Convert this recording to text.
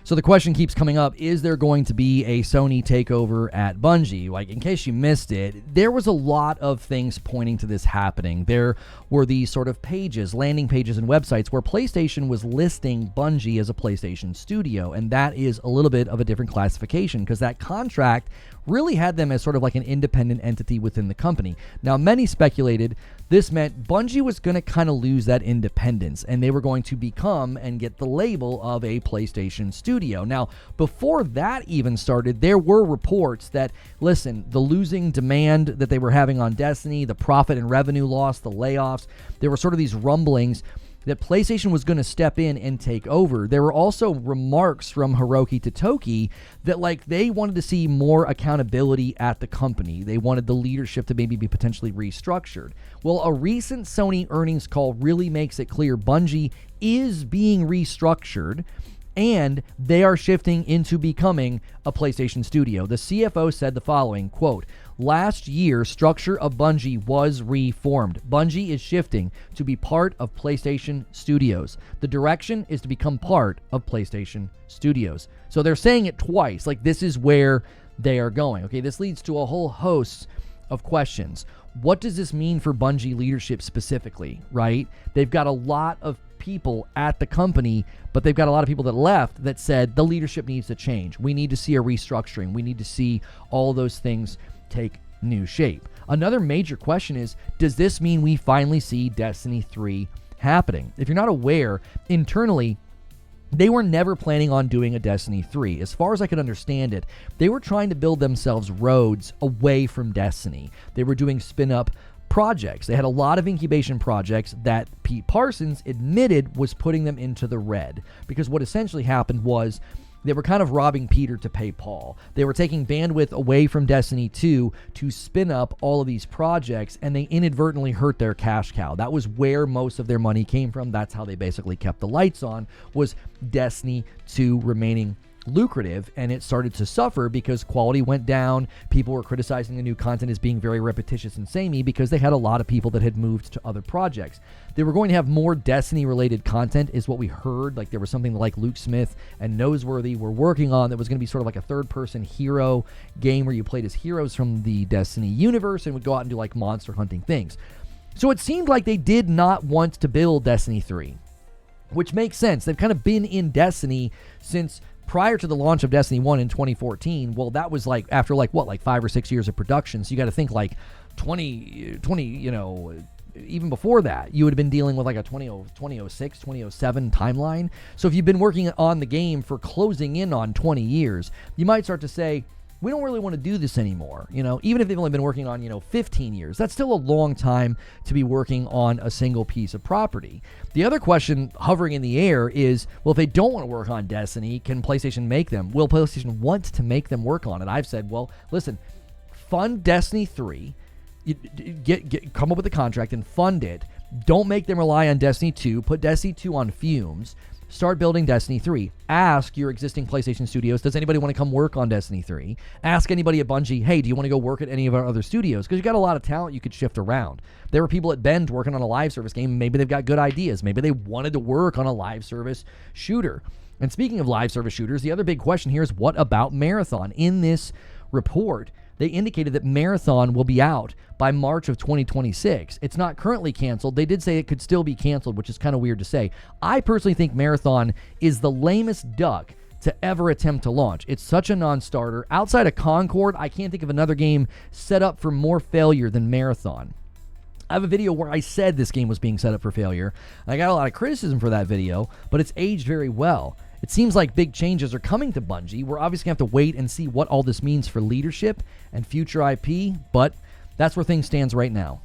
So the question keeps coming up, is there going to be a Sony takeover at Bungie? Like, in case you missed it, there was a lot of things pointing to this happening. There were these sort of pages, landing pages and websites where PlayStation was listing Bungie as a PlayStation studio, and that is a little bit of a different classification because that contract really had them as sort of like an independent entity within the company. Now, many speculated this meant Bungie was going to kind of lose that independence, and they were going to become and get the label of a PlayStation studio. Now, before that even started, there were reports that, listen, the losing demand that they were having on Destiny, the profit and revenue loss, the layoffs, there were sort of these rumblings that PlayStation was going to step in and take over. There were also remarks from Hiroki Totoki that like they wanted to see more accountability at the company. They wanted the leadership to maybe be potentially restructured. Well, a recent Sony earnings call really makes it clear Bungie is being restructured and they are shifting into becoming a PlayStation studio. The CFO said the following, quote, "Last year, structure of Bungie was reformed. Bungie is shifting to be part of PlayStation Studios. The direction is to become part of PlayStation Studios." So they're saying it twice, like this is where they are going. Okay, this leads to a whole host of questions. What does this mean for Bungie leadership specifically, right? They've got a lot of people at the company, but they've got a lot of people that left that said the leadership needs to change. We need to see a restructuring. We need to see all those things take new shape. Another major question is, does this mean we finally see Destiny 3 happening? If you're not aware, internally, they were never planning on doing a Destiny 3. As far as I could understand it, they were trying to build themselves roads away from Destiny. They were doing spin-up projects. They had a lot of incubation projects that Pete Parsons admitted was putting them into the red, because what essentially happened was they were kind of robbing Peter to pay Paul. They were taking bandwidth away from Destiny 2 to spin up all of these projects, and they inadvertently hurt their cash cow. That was where most of their money came from. That's how they basically kept the lights on, was Destiny 2 remaining lucrative, and it started to suffer because quality went down. People were criticizing the new content as being very repetitious and samey because they had a lot of people that had moved to other projects. They were going to have more Destiny related content is what we heard. Like there was something like Luke Smith and Noseworthy were working on that was going to be sort of like a third person hero game where you played as heroes from the Destiny universe and would go out and do like monster hunting things. So it seemed like they did not want to build Destiny 3, which makes sense. They've kind of been in Destiny since prior to the launch of Destiny 1 in 2014. Well, that was like after like 5 or 6 years of production. So you got to think like 20, even before that, you would have been dealing with like a 2006, 2007 timeline. So if you've been working on the game for closing in on 20 years, you might start to say, we don't really want to do this anymore. Even if they've only been working on, 15 years, that's still a long time to be working on a single piece of property. The other question hovering in the air is, well, if they don't want to work on Destiny, can PlayStation make them? Will PlayStation want to make them work on it? I've said, well, listen, fund Destiny 3, come up with a contract and fund it. Don't make them rely on Destiny 2. Put Destiny 2 on fumes. Start building Destiny 3. Ask your existing PlayStation studios, does anybody want to come work on Destiny 3? Ask anybody at Bungie, hey, do you want to go work at any of our other studios? Because you got a lot of talent you could shift around. There were people at Bend working on a live service game. Maybe they've got good ideas. Maybe they wanted to work on a live service shooter. And speaking of live service shooters, the other big question here is, what about Marathon? In this report, they indicated that Marathon will be out by March of 2026. It's not currently canceled. They did say it could still be canceled, which is kind of weird to say. I personally think Marathon is the lamest duck to ever attempt to launch. It's such a non-starter. Outside of Concord, I can't think of another game set up for more failure than Marathon. I have a video where I said this game was being set up for failure. I got a lot of criticism for that video, but it's aged very well. It seems like big changes are coming to Bungie. We're obviously going to have to wait and see what all this means for leadership and future IP, but that's where things stands right now.